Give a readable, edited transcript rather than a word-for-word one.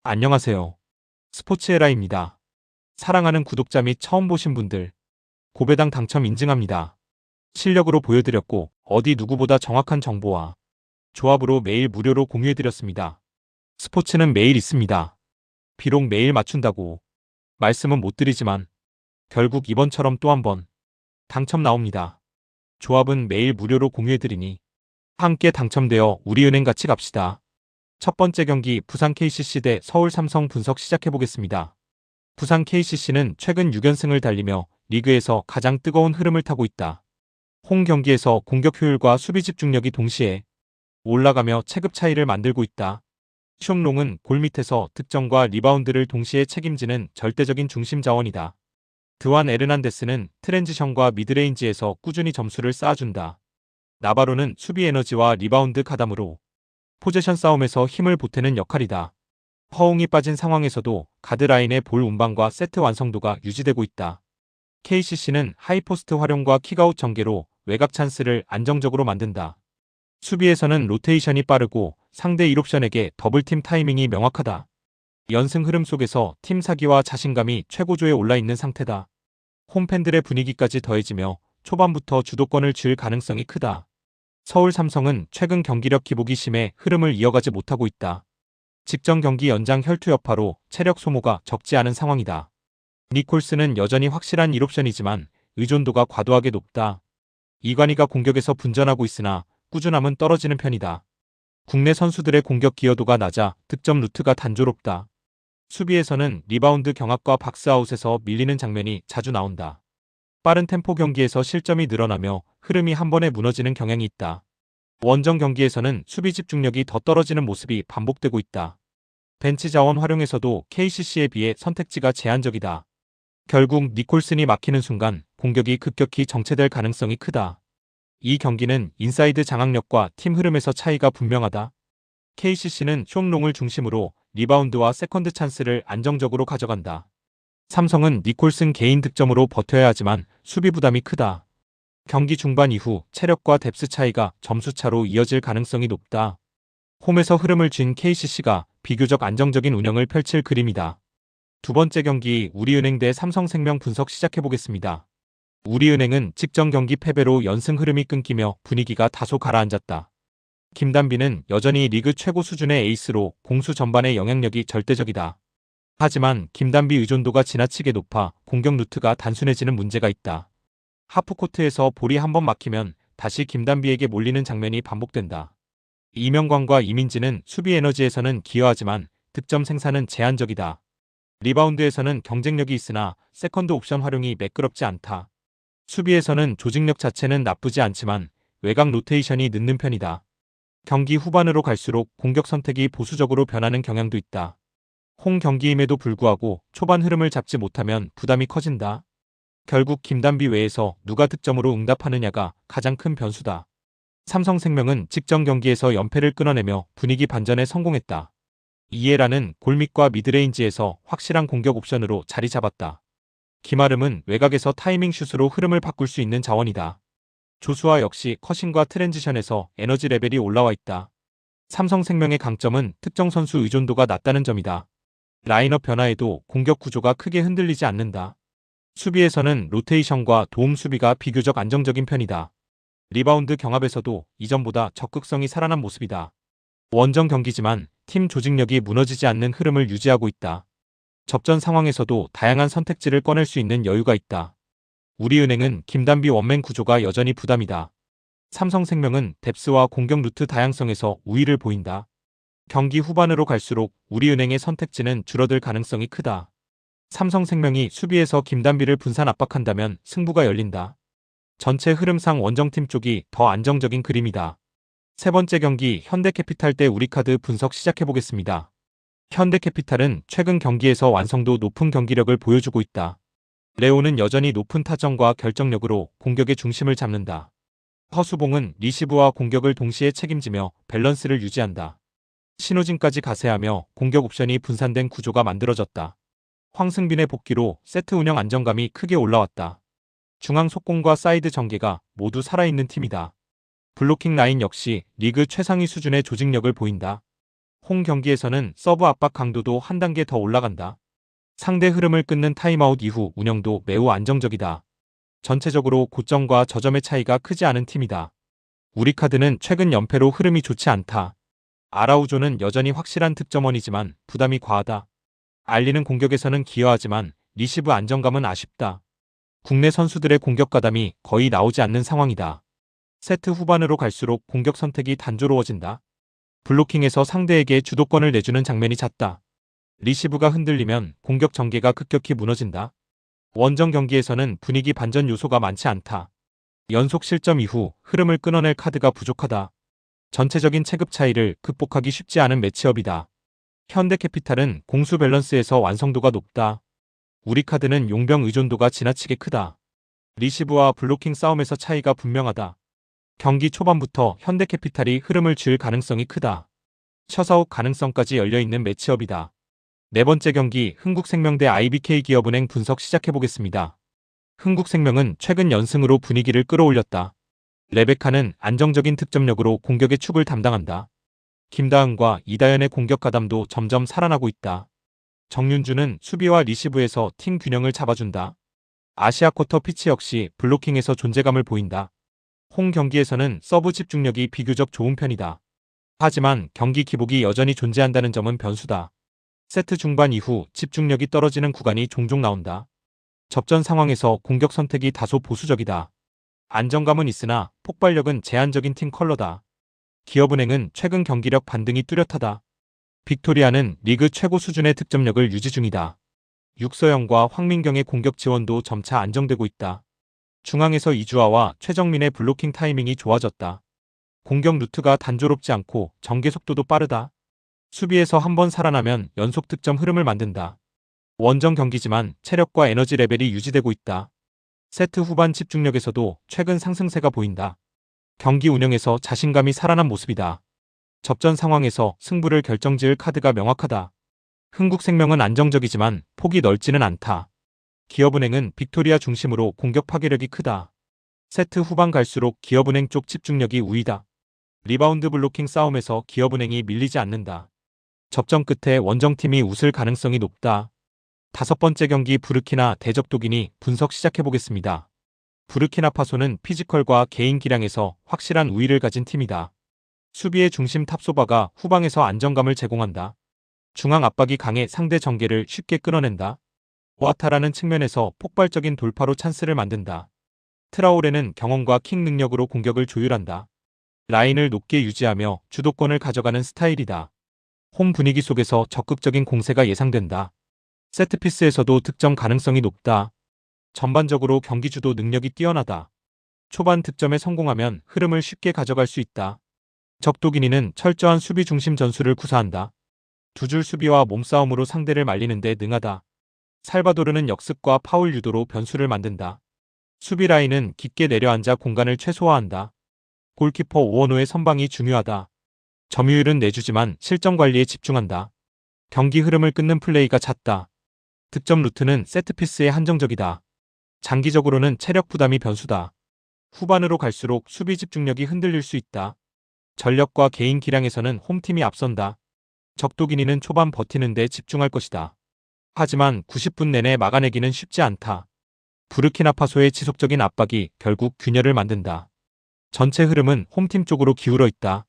안녕하세요. 스포츠에라입니다. 사랑하는 구독자 및 처음 보신 분들, 고배당 당첨 인증합니다. 실력으로 보여드렸고 어디 누구보다 정확한 정보와 조합으로 매일 무료로 공유해드렸습니다. 스포츠는 매일 있습니다. 비록 매일 맞춘다고 말씀은 못 드리지만 결국 이번처럼 또 한 번 당첨 나옵니다. 조합은 매일 무료로 공유해드리니 함께 당첨되어 우리은행 같이 갑시다. 첫 번째 경기 부산 KCC 대 서울 삼성 분석 시작해보겠습니다. 부산 KCC는 최근 6연승을 달리며 리그에서 가장 뜨거운 흐름을 타고 있다. 홈 경기에서 공격 효율과 수비 집중력이 동시에 올라가며 체급 차이를 만들고 있다. 숑롱은 골밑에서 득점과 리바운드를 동시에 책임지는 절대적인 중심 자원이다. 드완 에르난데스는 트랜지션과 미드레인지에서 꾸준히 점수를 쌓아준다. 나바로는 수비 에너지와 리바운드 가담으로 포제션 싸움에서 힘을 보태는 역할이다. 허웅이 빠진 상황에서도 가드라인의 볼 운반과 세트 완성도가 유지되고 있다. KCC는 하이포스트 활용과 킥아웃 전개로 외곽 찬스를 안정적으로 만든다. 수비에서는 로테이션이 빠르고 상대 1옵션에게 더블팀 타이밍이 명확하다. 연승 흐름 속에서 팀 사기와 자신감이 최고조에 올라있는 상태다. 홈팬들의 분위기까지 더해지며 초반부터 주도권을 쥘 가능성이 크다. 서울 삼성은 최근 경기력 기복이 심해 흐름을 이어가지 못하고 있다. 직전 경기 연장 혈투 여파로 체력 소모가 적지 않은 상황이다. 니콜스는 여전히 확실한 1옵션이지만 의존도가 과도하게 높다. 이관희가 공격에서 분전하고 있으나 꾸준함은 떨어지는 편이다. 국내 선수들의 공격 기여도가 낮아 득점 루트가 단조롭다. 수비에서는 리바운드 경합과 박스아웃에서 밀리는 장면이 자주 나온다. 빠른 템포 경기에서 실점이 늘어나며 흐름이 한 번에 무너지는 경향이 있다. 원정 경기에서는 수비 집중력이 더 떨어지는 모습이 반복되고 있다. 벤치 자원 활용에서도 KCC에 비해 선택지가 제한적이다. 결국 니콜슨이 막히는 순간 공격이 급격히 정체될 가능성이 크다. 이 경기는 인사이드 장악력과 팀 흐름에서 차이가 분명하다. KCC는 숑롱을 중심으로 리바운드와 세컨드 찬스를 안정적으로 가져간다. 삼성은 니콜슨 개인 득점으로 버텨야 하지만 수비 부담이 크다. 경기 중반 이후 체력과 뎁스 차이가 점수차로 이어질 가능성이 높다. 홈에서 흐름을 쥔 KCC가 비교적 안정적인 운영을 펼칠 그림이다. 두 번째 경기 우리은행 대 삼성생명 분석 시작해보겠습니다. 우리은행은 직전 경기 패배로 연승 흐름이 끊기며 분위기가 다소 가라앉았다. 김단비는 여전히 리그 최고 수준의 에이스로 공수 전반의 영향력이 절대적이다. 하지만 김단비 의존도가 지나치게 높아 공격 루트가 단순해지는 문제가 있다. 하프코트에서 볼이 한번 막히면 다시 김단비에게 몰리는 장면이 반복된다. 이명광과 이민지는 수비 에너지에서는 기여하지만 득점 생산은 제한적이다. 리바운드에서는 경쟁력이 있으나 세컨드 옵션 활용이 매끄럽지 않다. 수비에서는 조직력 자체는 나쁘지 않지만 외곽 로테이션이 늦는 편이다. 경기 후반으로 갈수록 공격 선택이 보수적으로 변하는 경향도 있다. 홈 경기임에도 불구하고 초반 흐름을 잡지 못하면 부담이 커진다. 결국 김단비 외에서 누가 득점으로 응답하느냐가 가장 큰 변수다. 삼성생명은 직전 경기에서 연패를 끊어내며 분위기 반전에 성공했다. 이에라는 골밑과 미드레인지에서 확실한 공격 옵션으로 자리 잡았다. 김아름은 외곽에서 타이밍 슛으로 흐름을 바꿀 수 있는 자원이다. 조수아 역시 커싱과 트랜지션에서 에너지 레벨이 올라와 있다. 삼성생명의 강점은 특정 선수 의존도가 낮다는 점이다. 라인업 변화에도 공격 구조가 크게 흔들리지 않는다. 수비에서는 로테이션과 도움 수비가 비교적 안정적인 편이다. 리바운드 경합에서도 이전보다 적극성이 살아난 모습이다. 원정 경기지만 팀 조직력이 무너지지 않는 흐름을 유지하고 있다. 접전 상황에서도 다양한 선택지를 꺼낼 수 있는 여유가 있다. 우리은행은 김단비 원맨 구조가 여전히 부담이다. 삼성생명은 뎁스와 공격 루트 다양성에서 우위를 보인다. 경기 후반으로 갈수록 우리은행의 선택지는 줄어들 가능성이 크다. 삼성생명이 수비에서 김단비를 분산 압박한다면 승부가 열린다. 전체 흐름상 원정팀 쪽이 더 안정적인 그림이다. 세 번째 경기 현대캐피탈 대 우리카드 분석 시작해보겠습니다. 현대캐피탈은 최근 경기에서 완성도 높은 경기력을 보여주고 있다. 레오는 여전히 높은 타점과 결정력으로 공격의 중심을 잡는다. 허수봉은 리시브와 공격을 동시에 책임지며 밸런스를 유지한다. 신호진까지 가세하며 공격 옵션이 분산된 구조가 만들어졌다. 황승빈의 복귀로 세트 운영 안정감이 크게 올라왔다. 중앙 속공과 사이드 전개가 모두 살아있는 팀이다. 블로킹 라인 역시 리그 최상위 수준의 조직력을 보인다. 홈 경기에서는 서브 압박 강도도 한 단계 더 올라간다. 상대 흐름을 끊는 타임아웃 이후 운영도 매우 안정적이다. 전체적으로 고점과 저점의 차이가 크지 않은 팀이다. 우리카드는 최근 연패로 흐름이 좋지 않다. 아라우조는 여전히 확실한 득점원이지만 부담이 과하다. 알리는 공격에서는 기여하지만 리시브 안정감은 아쉽다. 국내 선수들의 공격 가담이 거의 나오지 않는 상황이다. 세트 후반으로 갈수록 공격 선택이 단조로워진다. 블로킹에서 상대에게 주도권을 내주는 장면이 잦다. 리시브가 흔들리면 공격 전개가 급격히 무너진다. 원정 경기에서는 분위기 반전 요소가 많지 않다. 연속 실점 이후 흐름을 끊어낼 카드가 부족하다. 전체적인 체급 차이를 극복하기 쉽지 않은 매치업이다. 현대캐피탈은 공수 밸런스에서 완성도가 높다. 우리카드는 용병 의존도가 지나치게 크다. 리시브와 블로킹 싸움에서 차이가 분명하다. 경기 초반부터 현대캐피탈이 흐름을 쥘 가능성이 크다. 셔사웃 가능성까지 열려있는 매치업이다. 네 번째 경기 흥국생명 대 IBK기업은행 분석 시작해보겠습니다. 흥국생명은 최근 연승으로 분위기를 끌어올렸다. 레베카는 안정적인 득점력으로 공격의 축을 담당한다. 김다은과 이다연의 공격 가담도 점점 살아나고 있다. 정윤주는 수비와 리시브에서 팀 균형을 잡아준다. 아시아 쿼터 피치 역시 블로킹에서 존재감을 보인다. 홈 경기에서는 서브 집중력이 비교적 좋은 편이다. 하지만 경기 기복이 여전히 존재한다는 점은 변수다. 세트 중반 이후 집중력이 떨어지는 구간이 종종 나온다. 접전 상황에서 공격 선택이 다소 보수적이다. 안정감은 있으나 폭발력은 제한적인 팀 컬러다. 기업은행은 최근 경기력 반등이 뚜렷하다. 빅토리아는 리그 최고 수준의 득점력을 유지 중이다. 육서영과 황민경의 공격 지원도 점차 안정되고 있다. 중앙에서 이주아와 최정민의 블로킹 타이밍이 좋아졌다. 공격 루트가 단조롭지 않고 전개 속도도 빠르다. 수비에서 한번 살아나면 연속 득점 흐름을 만든다. 원정 경기지만 체력과 에너지 레벨이 유지되고 있다. 세트 후반 집중력에서도 최근 상승세가 보인다. 경기 운영에서 자신감이 살아난 모습이다. 접전 상황에서 승부를 결정지을 카드가 명확하다. 흥국생명은 안정적이지만 폭이 넓지는 않다. 기업은행은 빅토리아 중심으로 공격 파괴력이 크다. 세트 후반 갈수록 기업은행 쪽 집중력이 우위다. 리바운드 블로킹 싸움에서 기업은행이 밀리지 않는다. 접전 끝에 원정팀이 웃을 가능성이 높다. 다섯 번째 경기 부르키나 대적독이니 분석 시작해보겠습니다. 부르키나파소는 피지컬과 개인 기량에서 확실한 우위를 가진 팀이다. 수비의 중심 탑소바가 후방에서 안정감을 제공한다. 중앙 압박이 강해 상대 전개를 쉽게 끊어낸다. 오아타라는 측면에서 폭발적인 돌파로 찬스를 만든다. 트라오레는 경험과 킥 능력으로 공격을 조율한다. 라인을 높게 유지하며 주도권을 가져가는 스타일이다. 홈 분위기 속에서 적극적인 공세가 예상된다. 세트피스에서도 득점 가능성이 높다. 전반적으로 경기 주도 능력이 뛰어나다. 초반 득점에 성공하면 흐름을 쉽게 가져갈 수 있다. 적도기니는 철저한 수비 중심 전술을 구사한다. 두 줄 수비와 몸싸움으로 상대를 말리는 데 능하다. 살바도르는 역습과 파울 유도로 변수를 만든다. 수비 라인은 깊게 내려앉아 공간을 최소화한다. 골키퍼 오원호의 선방이 중요하다. 점유율은 내주지만 실점 관리에 집중한다. 경기 흐름을 끊는 플레이가 잦다. 득점 루트는 세트피스에 한정적이다. 장기적으로는 체력 부담이 변수다. 후반으로 갈수록 수비 집중력이 흔들릴 수 있다. 전력과 개인 기량에서는 홈팀이 앞선다. 적도기니는 초반 버티는 데 집중할 것이다. 하지만 90분 내내 막아내기는 쉽지 않다. 부르키나파소의 지속적인 압박이 결국 균열을 만든다. 전체 흐름은 홈팀 쪽으로 기울어 있다.